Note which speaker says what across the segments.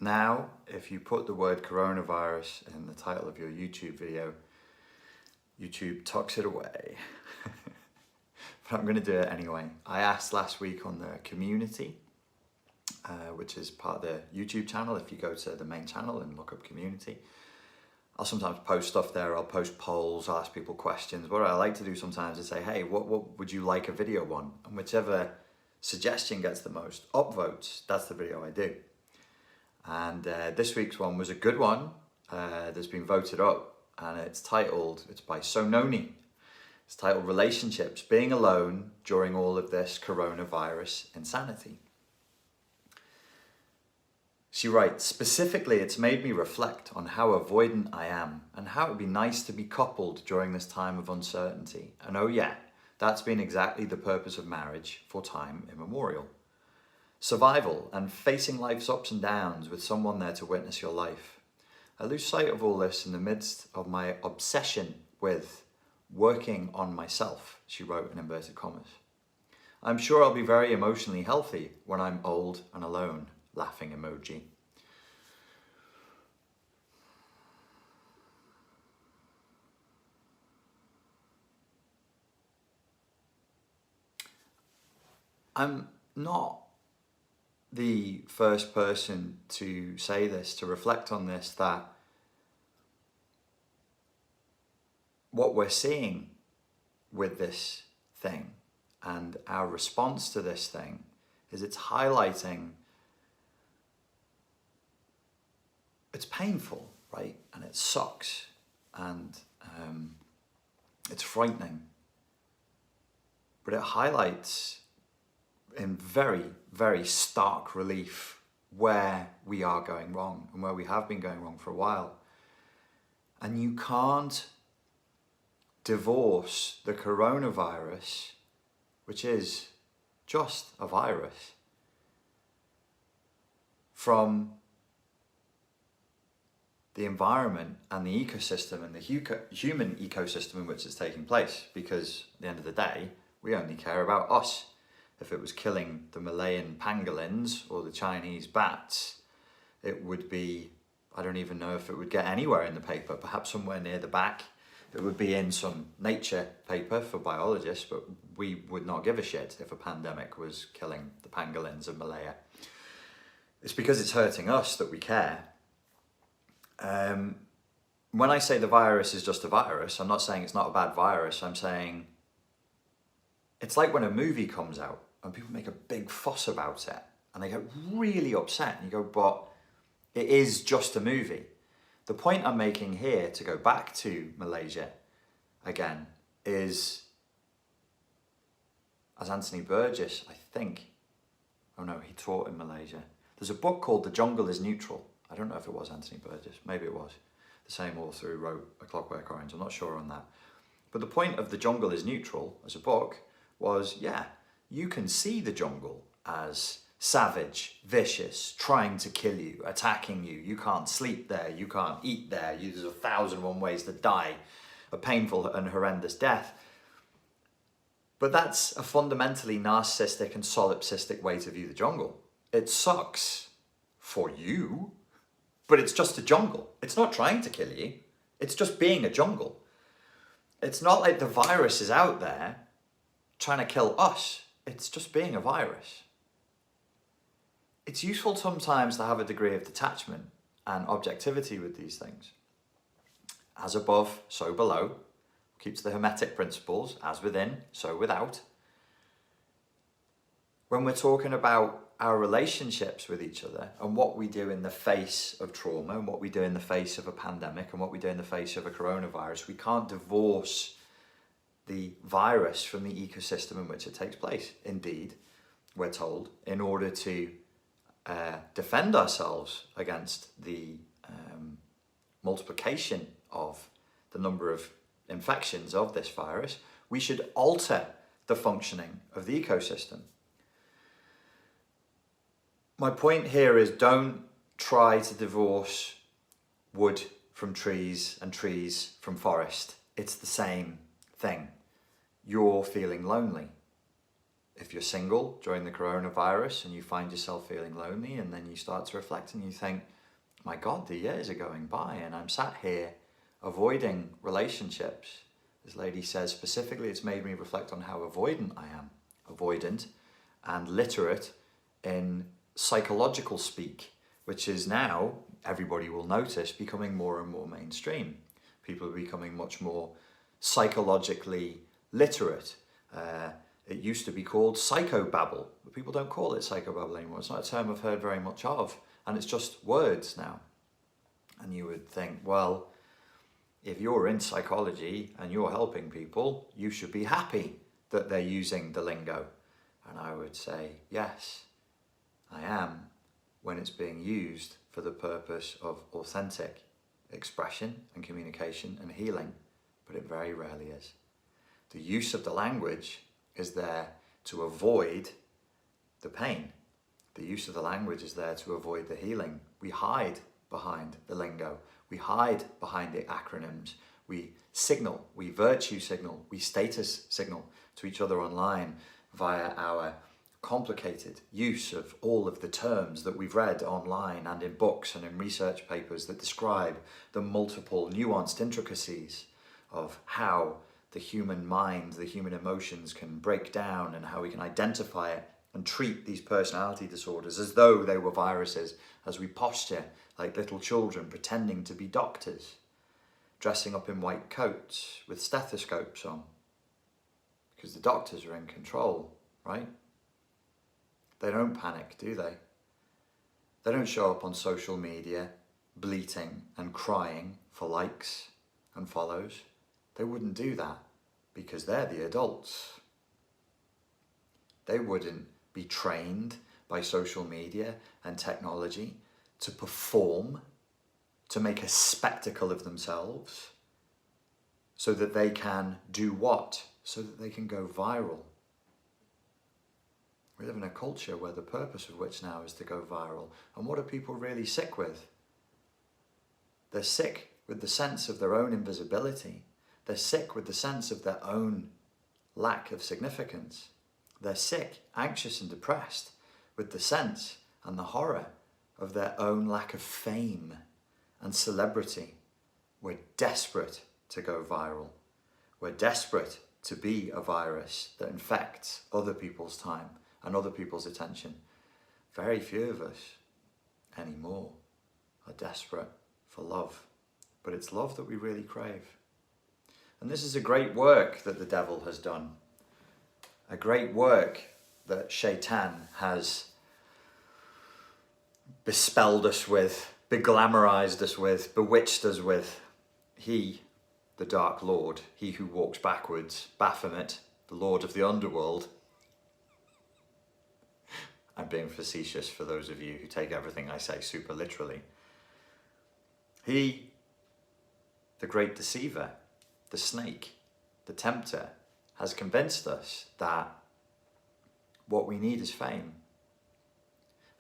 Speaker 1: Now, if you put the word coronavirus in the title of your YouTube video, YouTube tucks it away. But I'm going to do it anyway. I asked last week on the community, which is part of the YouTube channel. If you go to the main channel and look up community, I'll sometimes post stuff there. I'll post polls, I'll ask people questions. What I like to do sometimes is say, hey, what would you like a video on? And whichever suggestion gets the most upvotes, that's the video I do. And this week's one was a good one that's been voted up, and it's by Sononi. It's titled Relationships, Being Alone During All of This Coronavirus Insanity. She writes, specifically, it's made me reflect on how avoidant I am and how it would be nice to be coupled during this time of uncertainty. And oh yeah, that's been exactly the purpose of marriage for time immemorial. Survival and facing life's ups and downs with someone there to witness your life. I lose sight of all this in the midst of my obsession with working on myself, she wrote in inverted commas. I'm sure I'll be very emotionally healthy when I'm old and alone, laughing emoji. I'm not the first person to say this, to reflect on this, that what we're seeing with this thing and our response to this thing is it's highlighting, it's painful, right? And it sucks, and it's frightening, but it highlights in very, very stark relief where we are going wrong and where we have been going wrong for a while. And you can't divorce the coronavirus, which is just a virus, from the environment and the ecosystem and the human ecosystem in which it's taking place, because at the end of the day, we only care about us. If it was killing the Malayan pangolins or the Chinese bats, it would be, I don't even know if it would get anywhere in the paper, perhaps somewhere near the back. It would be in some nature paper for biologists, but we would not give a shit if a pandemic was killing the pangolins of Malaya. It's because it's hurting us that we care. When I say the virus is just a virus, I'm not saying it's not a bad virus. I'm saying it's like when a movie comes out and people make a big fuss about it and they get really upset, and you go, but it is just a movie. The point I'm making here, to go back to Malaysia again, is, as Anthony Burgess, I think, oh no, he taught in Malaysia. There's a book called The Jungle is Neutral. I don't know if it was Anthony Burgess, maybe it was. The same author who wrote A Clockwork Orange, I'm not sure on that. But the point of The Jungle is Neutral as a book was, yeah, you can see the jungle as savage, vicious, trying to kill you, attacking you. You can't sleep there, you can't eat there, there's 1,001 ways to die, a painful and horrendous death. But that's a fundamentally narcissistic and solipsistic way to view the jungle. It sucks for you, but it's just a jungle. It's not trying to kill you, it's just being a jungle. It's not like the virus is out there trying to kill us. It's just being a virus. It's useful sometimes to have a degree of detachment and objectivity with these things. As above, so below. Keeps the Hermetic principles, as within, so without. When we're talking about our relationships with each other and what we do in the face of trauma and what we do in the face of a pandemic and what we do in the face of a coronavirus, we can't divorce the virus from the ecosystem in which it takes place. Indeed, we're told, in order to defend ourselves against the multiplication of the number of infections of this virus, we should alter the functioning of the ecosystem. My point here is, don't try to divorce wood from trees and trees from forest. It's the same thing. You're feeling lonely. if you're single during the coronavirus and you find yourself feeling lonely, and then you start to reflect and you think, my God, the years are going by and I'm sat here avoiding relationships. This lady says specifically, it's made me reflect on how avoidant I am. Avoidant and literate in psychological speak, which is now, everybody will notice, becoming more and more mainstream. People are becoming much more psychologically literate. It used to be called psychobabble, but people don't call it psychobabble anymore. It's not a term I've heard very much of, and it's just words now. And you would think, well, if you're in psychology and you're helping people, you should be happy that they're using the lingo. And I would say, yes, I am, when it's being used for the purpose of authentic expression and communication and healing, but it very rarely is. The use of the language is there to avoid the pain. The use of the language is there to avoid the healing. We hide behind the lingo. We hide behind the acronyms. We signal, we virtue signal, we status signal to each other online via our complicated use of all of the terms that we've read online and in books and in research papers that describe the multiple nuanced intricacies of how the human mind, the human emotions can break down, and how we can identify it and treat these personality disorders as though they were viruses, as we posture like little children pretending to be doctors, dressing up in white coats with stethoscopes on, because the doctors are in control, right? They don't panic, do they? They don't show up on social media bleating and crying for likes and follows. They wouldn't do that because they're the adults. They wouldn't be trained by social media and technology to perform, to make a spectacle of themselves, so that they can do what? So that they can go viral. We live in a culture where the purpose of which now is to go viral. And what are people really sick with? They're sick with the sense of their own invisibility. They're sick with the sense of their own lack of significance. They're sick, anxious and depressed with the sense and the horror of their own lack of fame and celebrity. We're desperate to go viral. We're desperate to be a virus that infects other people's time and other people's attention. Very few of us anymore are desperate for love, but it's love that we really crave. And this is a great work that the devil has done, a great work that Shaitan has bespelled us with, beglamorized us with, bewitched us with. He, the Dark Lord, he who walks backwards, Baphomet, the Lord of the underworld. I'm being facetious for those of you who take everything I say super literally. He, the great deceiver, the snake, the tempter, has convinced us that what we need is fame.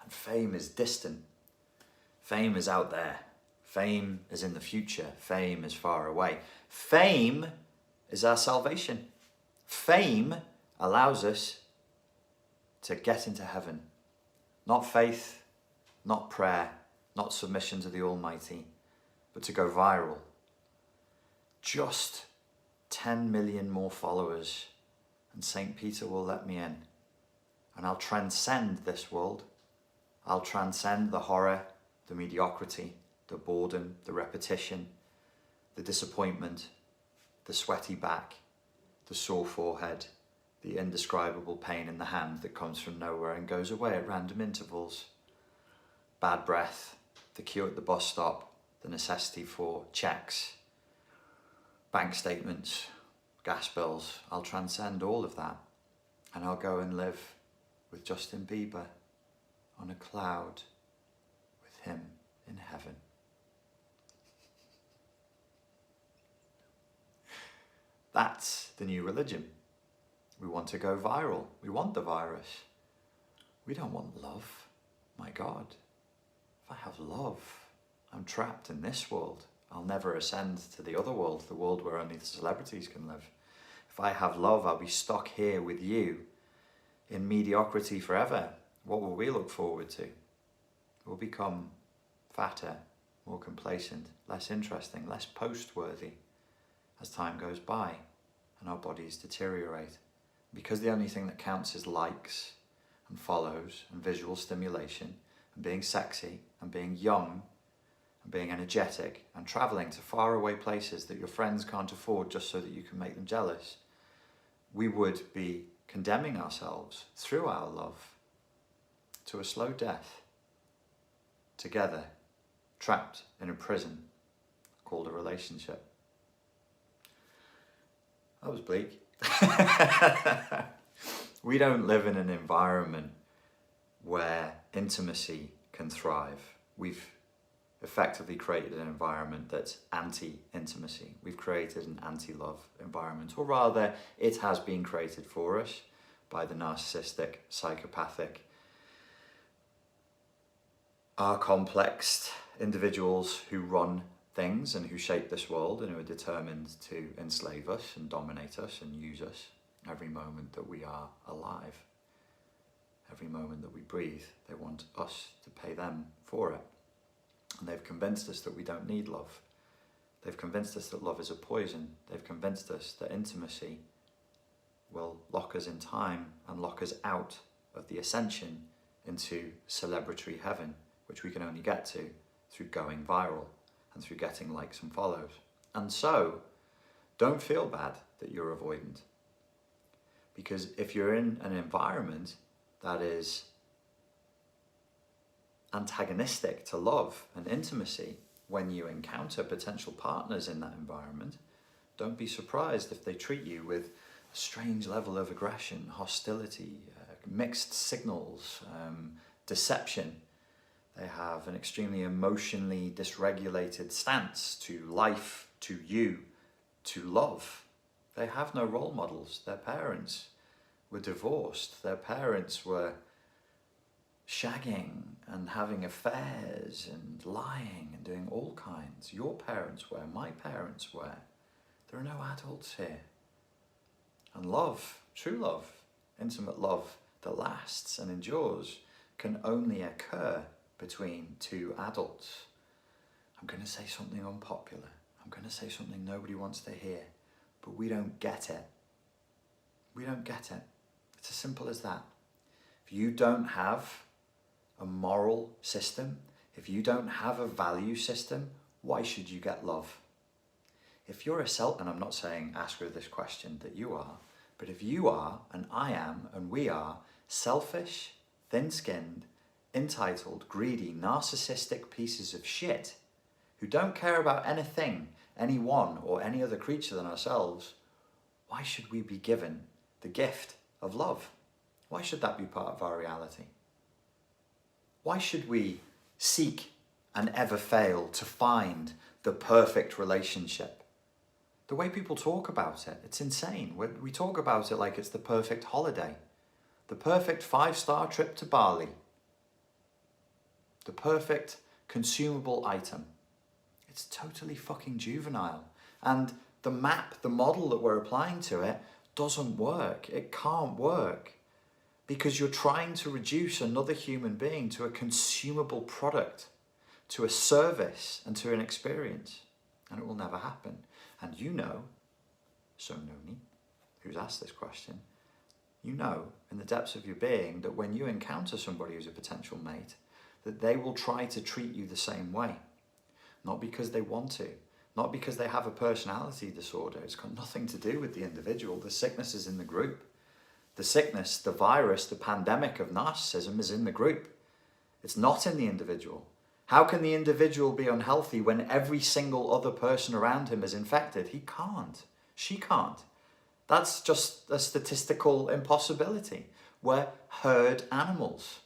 Speaker 1: And fame is distant. Fame is out there. Fame is in the future. Fame is far away. Fame is our salvation. Fame allows us to get into heaven. Not faith, not prayer, not submission to the Almighty, but to go viral. Just 10 million more followers and St. Peter will let me in. And I'll transcend this world. I'll transcend the horror, the mediocrity, the boredom, the repetition, the disappointment, the sweaty back, the sore forehead, the indescribable pain in the hand that comes from nowhere and goes away at random intervals, bad breath, the queue at the bus stop, the necessity for checks, bank statements, gas bills. I'll transcend all of that and I'll go and live with Justin Bieber on a cloud with him in heaven. That's the new religion. We want to go viral. We want the virus. We don't want love. My God, if I have love, I'm trapped in this world. I'll never ascend to the other world, the world where only the celebrities can live. If I have love, I'll be stuck here with you, in mediocrity forever, what will we look forward to? We'll become fatter, more complacent, less interesting, less post-worthy as time goes by and our bodies deteriorate. Because the only thing that counts is likes and follows and visual stimulation and being sexy and being young and being energetic and travelling to faraway places that your friends can't afford just so that you can make them jealous, we would be condemning ourselves through our love to a slow death, together, trapped in a prison called a relationship. That was bleak. We don't live in an environment where intimacy can thrive. We've effectively created an environment that's anti-intimacy. We've created an anti-love environment, or rather, it has been created for us by the narcissistic, psychopathic, complex individuals who run things and who shape this world and who are determined to enslave us and dominate us and use us every moment that we are alive. Every moment that we breathe, they want us to pay them for it. And they've convinced us that we don't need love. They've convinced us that love is a poison. They've convinced us that intimacy will lock us in time and lock us out of the ascension into celebratory heaven, which we can only get to through going viral and through getting likes and follows. And so, don't feel bad that you're avoidant. Because if you're in an environment that is antagonistic to love and intimacy, when you encounter potential partners in that environment, don't be surprised if they treat you with a strange level of aggression, hostility, mixed signals, deception. They have an extremely emotionally dysregulated stance to life, to you, to love. They have no role models. Their parents were divorced. Their parents were shagging and having affairs and lying and doing all kinds. Your parents were, my parents were. There are no adults here. And love, true love, intimate love that lasts and endures can only occur between two adults. I'm going to say something unpopular. I'm going to say something nobody wants to hear, but we don't get it. We don't get it. It's as simple as that. If you don't have a moral system, if you don't have a value system, why should you get love? If you're and I'm not saying ask her this question that you are, but if you are, and I am, and we are, selfish, thin-skinned, entitled, greedy, narcissistic pieces of shit who don't care about anything, anyone, or any other creature than ourselves, why should we be given the gift of love? Why should that be part of our reality? Why should we seek and ever fail to find the perfect relationship? The way people talk about it, it's insane. We talk about it like it's the perfect holiday, the perfect 5-star trip to Bali, the perfect consumable item. It's totally fucking juvenile. And the map, the model that we're applying to it doesn't work. It can't work. Because you're trying to reduce another human being to a consumable product, to a service and to an experience. And it will never happen. And you know, so Noni, who's asked this question, you know in the depths of your being that when you encounter somebody who's a potential mate, that they will try to treat you the same way. Not because they want to, not because they have a personality disorder. It's got nothing to do with the individual. The sickness is in the group. The sickness, the virus, the pandemic of narcissism is in the group. It's not in the individual. How can the individual be unhealthy when every single other person around him is infected? He can't. She can't. That's just a statistical impossibility. We're herd animals.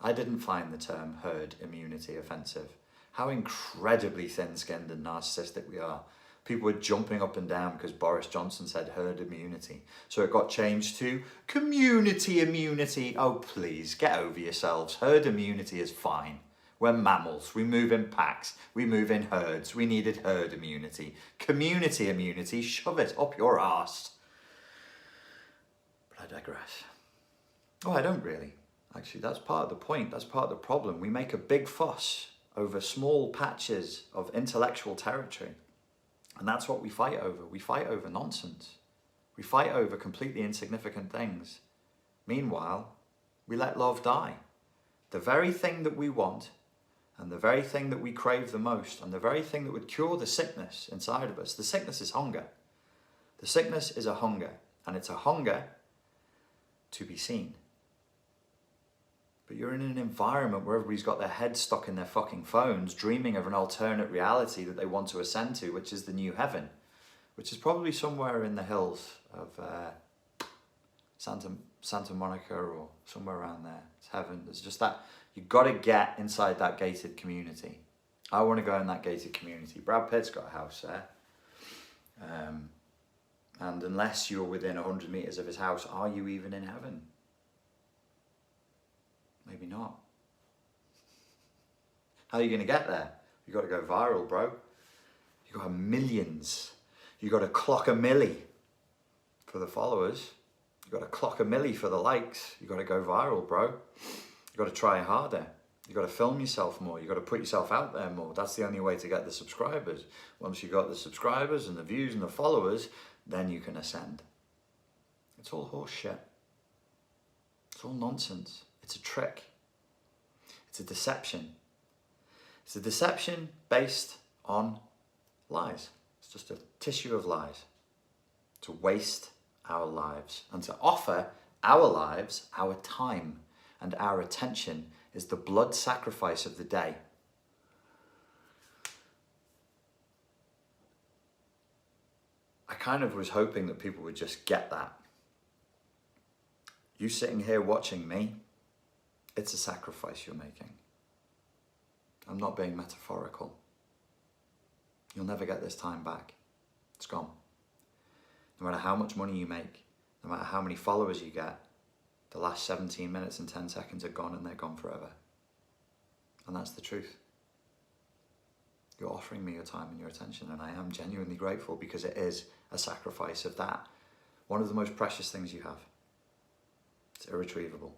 Speaker 1: I didn't find the term herd immunity offensive. How incredibly thin-skinned and narcissistic we are. People were jumping up and down because Boris Johnson said herd immunity. So it got changed to community immunity. Oh, please, get over yourselves. Herd immunity is fine. We're mammals. We move in packs. We move in herds. We needed herd immunity. Community immunity, shove it up your arse. But I digress. Oh, I don't really. Actually, that's part of the point. That's part of the problem. We make a big fuss over small patches of intellectual territory. And that's what we fight over. We fight over nonsense. We fight over completely insignificant things. Meanwhile, we let love die. The very thing that we want, and the very thing that we crave the most, and the very thing that would cure the sickness inside of us. The sickness is hunger. The sickness is a hunger, and it's a hunger to be seen. But you're in an environment where everybody's got their heads stuck in their fucking phones, dreaming of an alternate reality that they want to ascend to, which is the new heaven, which is probably somewhere in the hills of Santa Monica or somewhere around there. It's heaven. There's just that, you've got to get inside that gated community. I want to go in that gated community. Brad Pitt's got a house there. And unless you're within 100 meters of his house, are you even in heaven? Maybe not. How are you going to get there? You've got to go viral, bro. You've got to have millions. You've got to clock a milli for the followers. You've got to clock a milli for the likes. You've got to go viral, bro. You've got to try harder. You've got to film yourself more. You've got to put yourself out there more. That's the only way to get the subscribers. Once you've got the subscribers and the views and the followers, then you can ascend. It's all horse shit. It's all nonsense. It's a trick. It's a deception. It's a deception based on lies. It's just a tissue of lies. To waste our lives and to offer our lives, our time and our attention is the blood sacrifice of the day. I kind of was hoping that people would just get that. You sitting here watching me, it's a sacrifice you're making. I'm not being metaphorical. You'll never get this time back. It's gone. No matter how much money you make, no matter how many followers you get, the last 17 minutes and 10 seconds are gone and they're gone forever. And that's the truth. You're offering me your time and your attention, and I am genuinely grateful because it is a sacrifice of that. One of the most precious things you have. It's irretrievable.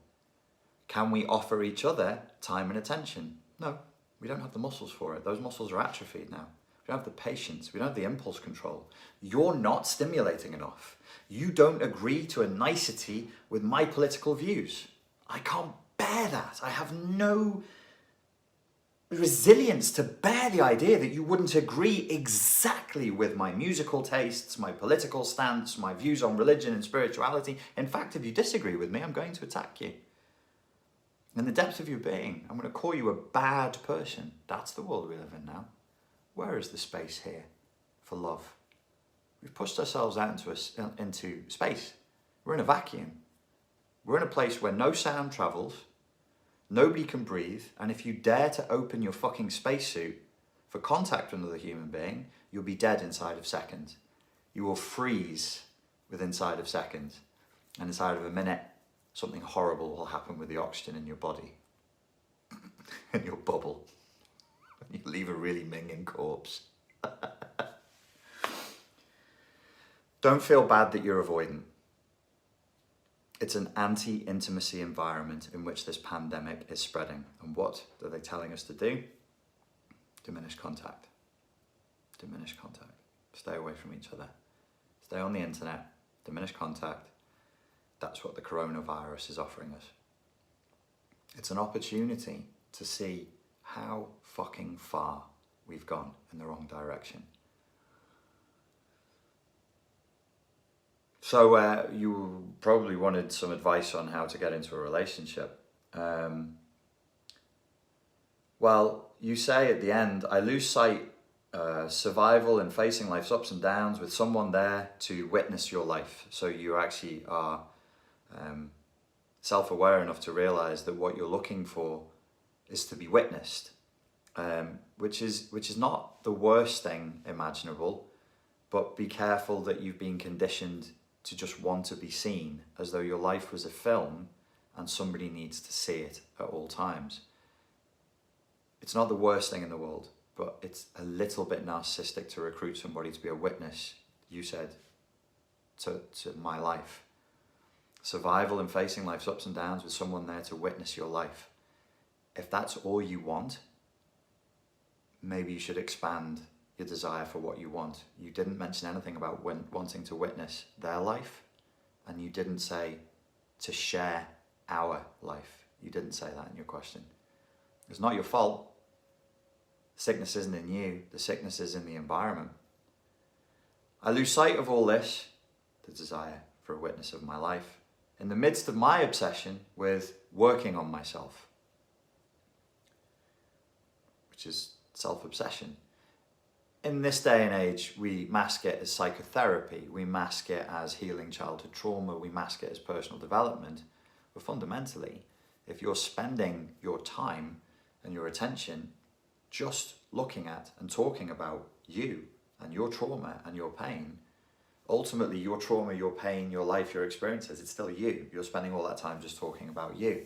Speaker 1: Can we offer each other time and attention? No, we don't have the muscles for it. Those muscles are atrophied now. We don't have the patience. We don't have the impulse control. You're not stimulating enough. You don't agree to a nicety with my political views. I can't bear that. I have no resilience to bear the idea that you wouldn't agree exactly with my musical tastes, my political stance, my views on religion and spirituality. In fact, if you disagree with me, I'm going to attack you. In the depths of your being, I'm going to call you a bad person. That's the world we live in now. Where is the space here for love? We've pushed ourselves out into space. We're in a vacuum. We're in a place where no sound travels, nobody can breathe, and if you dare to open your fucking spacesuit for contact with another human being, you'll be dead inside of seconds. You will freeze within inside of seconds, and inside of a minute, something horrible will happen with the oxygen in your body, in your bubble. You leave a really minging corpse. Don't feel bad that you're avoidant. It's an anti-intimacy environment in which this pandemic is spreading. And what are they telling us to do? Diminish contact. Diminish contact. Stay away from each other. Stay on the internet. Diminish contact. That's what the coronavirus is offering us. It's an opportunity to see how fucking far we've gone in the wrong direction. So you probably wanted some advice on how to get into a relationship. Well, you say at the end, I lose sight, survival and facing life's ups and downs with someone there to witness your life. So you actually are self-aware enough to realize that what you're looking for is to be witnessed, which is not the worst thing imaginable, but be careful that you've been conditioned to just want to be seen, as though your life was a film and somebody needs to see it at all times. It's not the worst thing in the world, but it's a little bit narcissistic to recruit somebody to be a witness, you said, to my life. survival and facing life's ups and downs with someone there to witness your life. If that's all you want, maybe you should expand your desire for what you want. You didn't mention anything about wanting to witness their life, and you didn't say to share our life. You didn't say that in your question. It's not your fault. The sickness isn't in you. The sickness is in the environment. I lose sight of all this, the desire for a witness of my life, in the midst of my obsession with working on myself, which is self-obsession. In this day and age, we mask it as psychotherapy, we mask it as healing childhood trauma, we mask it as personal development. But fundamentally, if you're spending your time and your attention just looking at and talking about you and your trauma and your pain, ultimately your trauma, your pain, your life, your experiences, it's still you. You're spending all that time just talking about you.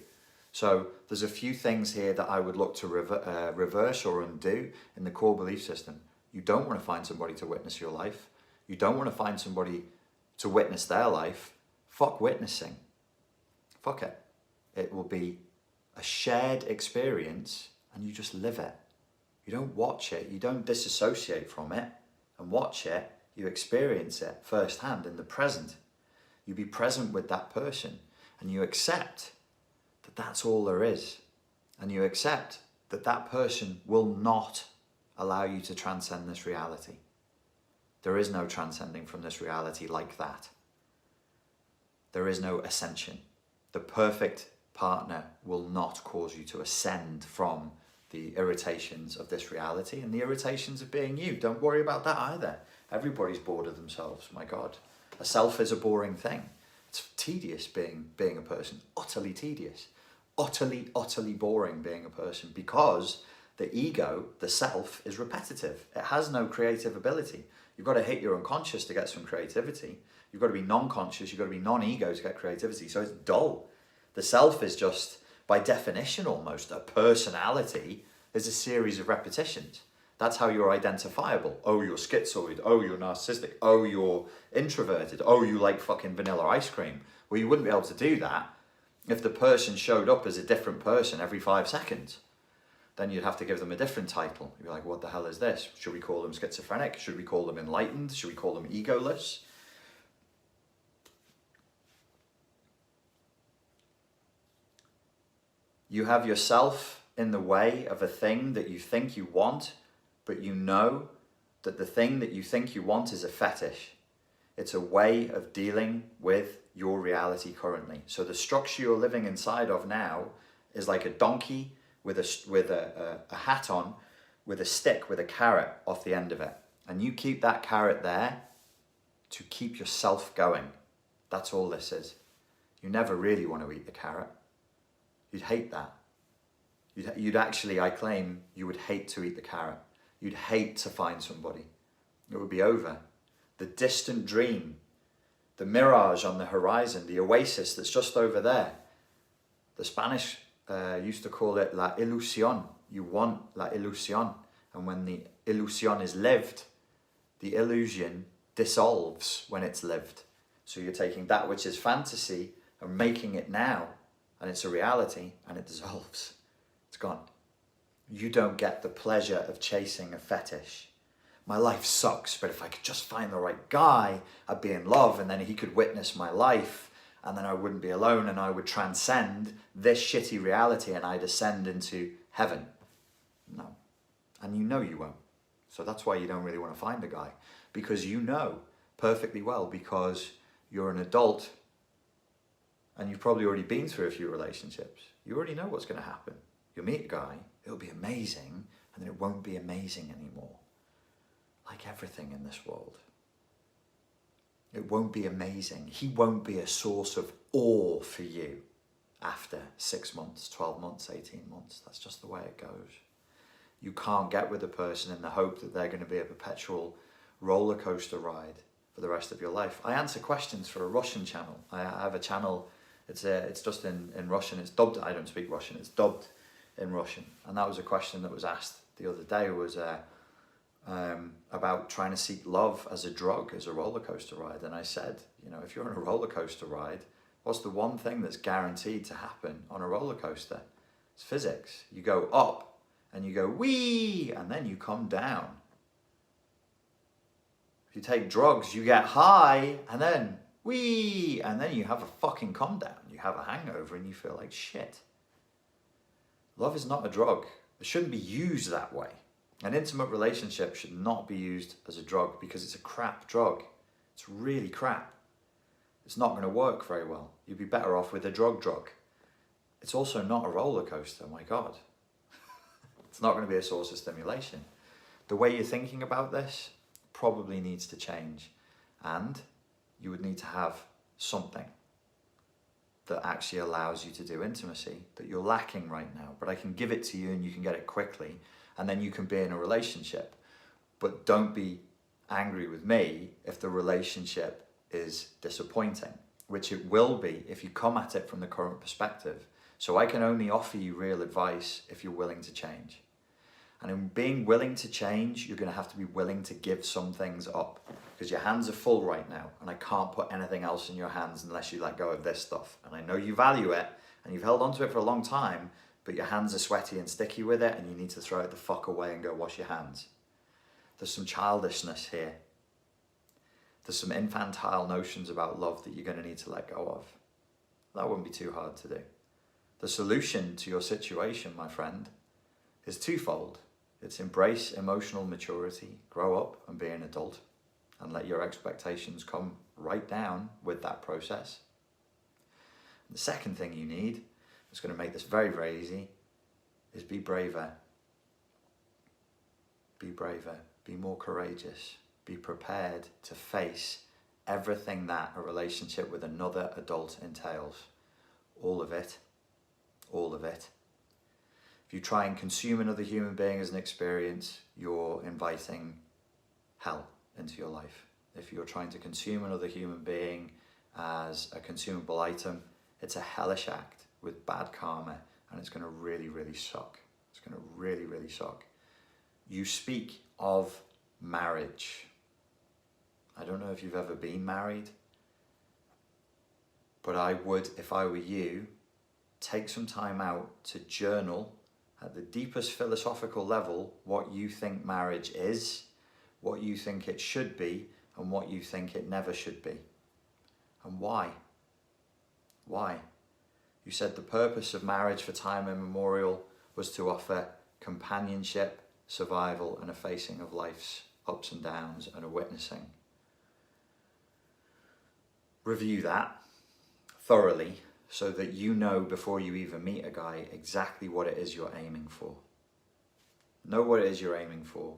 Speaker 1: So there's a few things here that I would look to reverse or undo in the core belief system. You don't want to find somebody to witness your life. You don't want to find somebody to witness their life. Fuck witnessing. Fuck it. It will be a shared experience and you just live it. You don't watch it. You don't disassociate from it and watch it. You experience it firsthand in the present. You be present with that person and you accept that that's all there is. And you accept that that person will not allow you to transcend this reality. There is no transcending from this reality like that. There is no ascension. The perfect partner will not cause you to ascend from the irritations of this reality and the irritations of being you. Don't worry about that either. Everybody's bored of themselves, my God. A self is a boring thing. It's tedious being a person, utterly tedious. Utterly boring being a person because the ego, the self, is repetitive. It has no creative ability. You've got to hit your unconscious to get some creativity. You've got to be non-conscious, you've got to be non-ego to get creativity. So it's dull. The self is just, by definition almost, a personality is a series of repetitions. That's how you're identifiable. Oh, you're schizoid. Oh, you're narcissistic. Oh, you're introverted. Oh, you like fucking vanilla ice cream. Well, you wouldn't be able to do that if the person showed up as a different person every 5 seconds. Then you'd have to give them a different title. You'd be like, what the hell is this? Should we call them schizophrenic? Should we call them enlightened? Should we call them egoless? You have yourself in the way of a thing that you think you want, but you know that the thing that you think you want is a fetish. It's a way of dealing with your reality currently. So the structure you're living inside of now is like a donkey with a hat on, with a stick, with a carrot off the end of it. And you keep that carrot there to keep yourself going. That's all this is. You never really want to eat the carrot. You'd hate that. You'd actually, I claim, you would hate to eat the carrot. You'd hate to find somebody. It would be over. The distant dream, the mirage on the horizon, the oasis that's just over there. The Spanish used to call it la ilusión. You want la ilusión. And when the ilusión is lived, the illusion dissolves when it's lived. So you're taking that which is fantasy and making it now, and it's a reality, and it dissolves. It's gone. You don't get the pleasure of chasing a fetish. My life sucks, but if I could just find the right guy, I'd be in love, and then he could witness my life, and then I wouldn't be alone, and I would transcend this shitty reality, and I'd ascend into heaven. No. And you know you won't. So that's why you don't really want to find a guy, because you know perfectly well, because you're an adult, and you've probably already been through a few relationships. You already know what's going to happen. You'll meet a guy, it'll be amazing, and then it won't be amazing anymore. Like everything in this world. It won't be amazing. He won't be a source of awe for you after 6 months, 12 months, 18 months. That's just the way it goes. You can't get with a person in the hope that they're going to be a perpetual roller coaster ride for the rest of your life. I answer questions for a Russian channel. I have a channel, it's just in Russian. It's dubbed, I don't speak Russian, it's dubbed in Russian. And that was a question that was asked the other day, was about trying to seek love as a drug, as a roller coaster ride. And I said, you know, if you're on a roller coaster ride, What's the one thing that's guaranteed to happen on a roller coaster? It's physics. You go up and you go wee, and then you come down. If you take drugs, you get high and then wee, and then you have a fucking come down. You have a hangover and you feel like shit. Love is not a drug. It shouldn't be used that way. An intimate relationship should not be used as a drug because it's a crap drug. It's really crap. It's not going to work very well. You'd be better off with a drug. It's also not a roller coaster, my God. It's not going to be a source of stimulation. The way you're thinking about this probably needs to change, and you would need to have something that actually allows you to do intimacy that you're lacking right now. But I can give it to you and you can get it quickly, and then you can be in a relationship. But don't be angry with me if the relationship is disappointing, which it will be if you come at it from the current perspective. So I can only offer you real advice if you're willing to change. And in being willing to change, you're going to have to be willing to give some things up, because your hands are full right now and I can't put anything else in your hands unless you let go of this stuff. And I know you value it and you've held onto it for a long time, but your hands are sweaty and sticky with it and you need to throw it the fuck away and go wash your hands. There's some childishness here. There's some infantile notions about love that you're going to need to let go of. That wouldn't be too hard to do. The solution to your situation, my friend, is twofold. It's embrace emotional maturity, grow up and be an adult, and let your expectations come right down with that process. And the second thing you need, that's going to make this very, very easy, is be braver. Be braver, be more courageous, be prepared to face everything that a relationship with another adult entails. All of it. All of it. If you try and consume another human being as an experience, you're inviting hell into your life. If you're trying to consume another human being as a consumable item, it's a hellish act with bad karma, and it's going to really, really suck. It's going to really, really suck. You speak of marriage. I don't know if you've ever been married, but I would, if I were you, take some time out to journal at the deepest philosophical level what you think marriage is, what you think it should be, and what you think it never should be. And why? Why? You said the purpose of marriage for time immemorial was to offer companionship, survival, and a facing of life's ups and downs and a witnessing. Review that thoroughly so that you know before you even meet a guy exactly what it is you're aiming for. Know what it is you're aiming for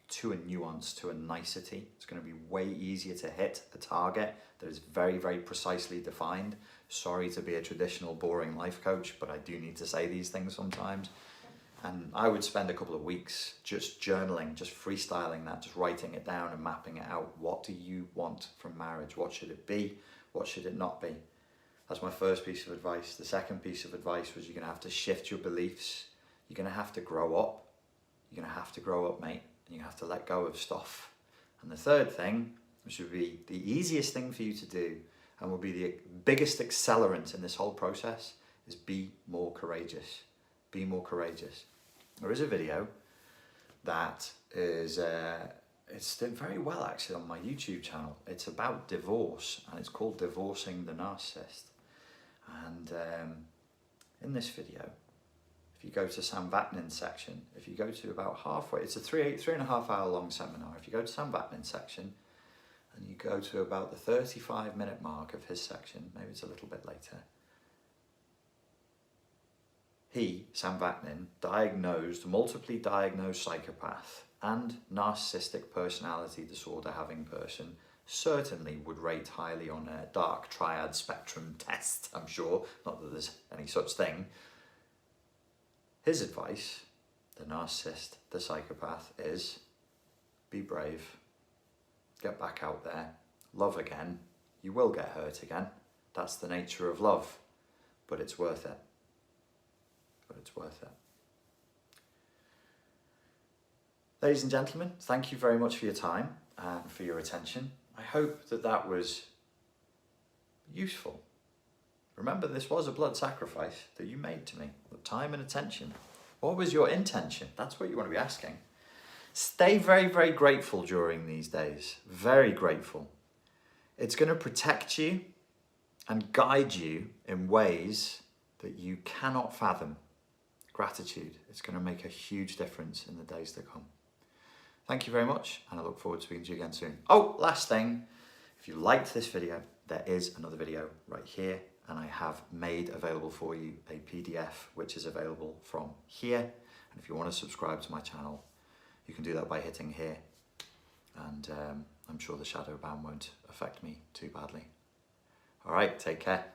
Speaker 1: to a nuance, to a nicety. It's going to be way easier to hit a target that is very, very precisely defined. Sorry to be a traditional boring life coach, but I do need to say these things sometimes. And I would spend a couple of weeks just journaling, just freestyling that, just writing it down and mapping it out. What do you want from marriage? What should it be? What should it not be? That's my first piece of advice. The second piece of advice was you're going to have to shift your beliefs. You're going to have to grow up. You're going to have to grow up, mate. And you have to let go of stuff. And the third thing, which would be the easiest thing for you to do and will be the biggest accelerant in this whole process, is be more courageous. Be more courageous. There is a video that is, it's done very well actually on my YouTube channel. It's about divorce and it's called Divorcing the Narcissist. And in this video, if you go to Sam Vaknin's section, if you go to about halfway, it's a three and a half hour long seminar. If you go to Sam Vaknin's section and you go to about the 35-minute mark of his section, maybe it's a little bit later, he, Sam Vaknin, multiply diagnosed psychopath and narcissistic personality disorder having person, certainly would rate highly on a dark triad spectrum test, I'm sure, not that there's any such thing. His advice, the narcissist, the psychopath, is be brave, get back out there, love again. You will get hurt again. That's the nature of love, but it's worth it. But it's worth it. Ladies and gentlemen, thank you very much for your time and for your attention. I hope that that was useful. Remember, this was a blood sacrifice that you made to me, with time and attention. What was your intention? That's what you want to be asking. Stay very, very grateful during these days. Very grateful. It's going to protect you and guide you in ways that you cannot fathom. Gratitude is going to make a huge difference in the days to come. Thank you very much, and I look forward to speaking to you again soon. Oh, last thing, if you liked this video, there is another video right here, and I have made available for you a PDF which is available from here. And if you want to subscribe to my channel, you can do that by hitting here, and I'm sure the shadow ban won't affect me too badly. All right, take care.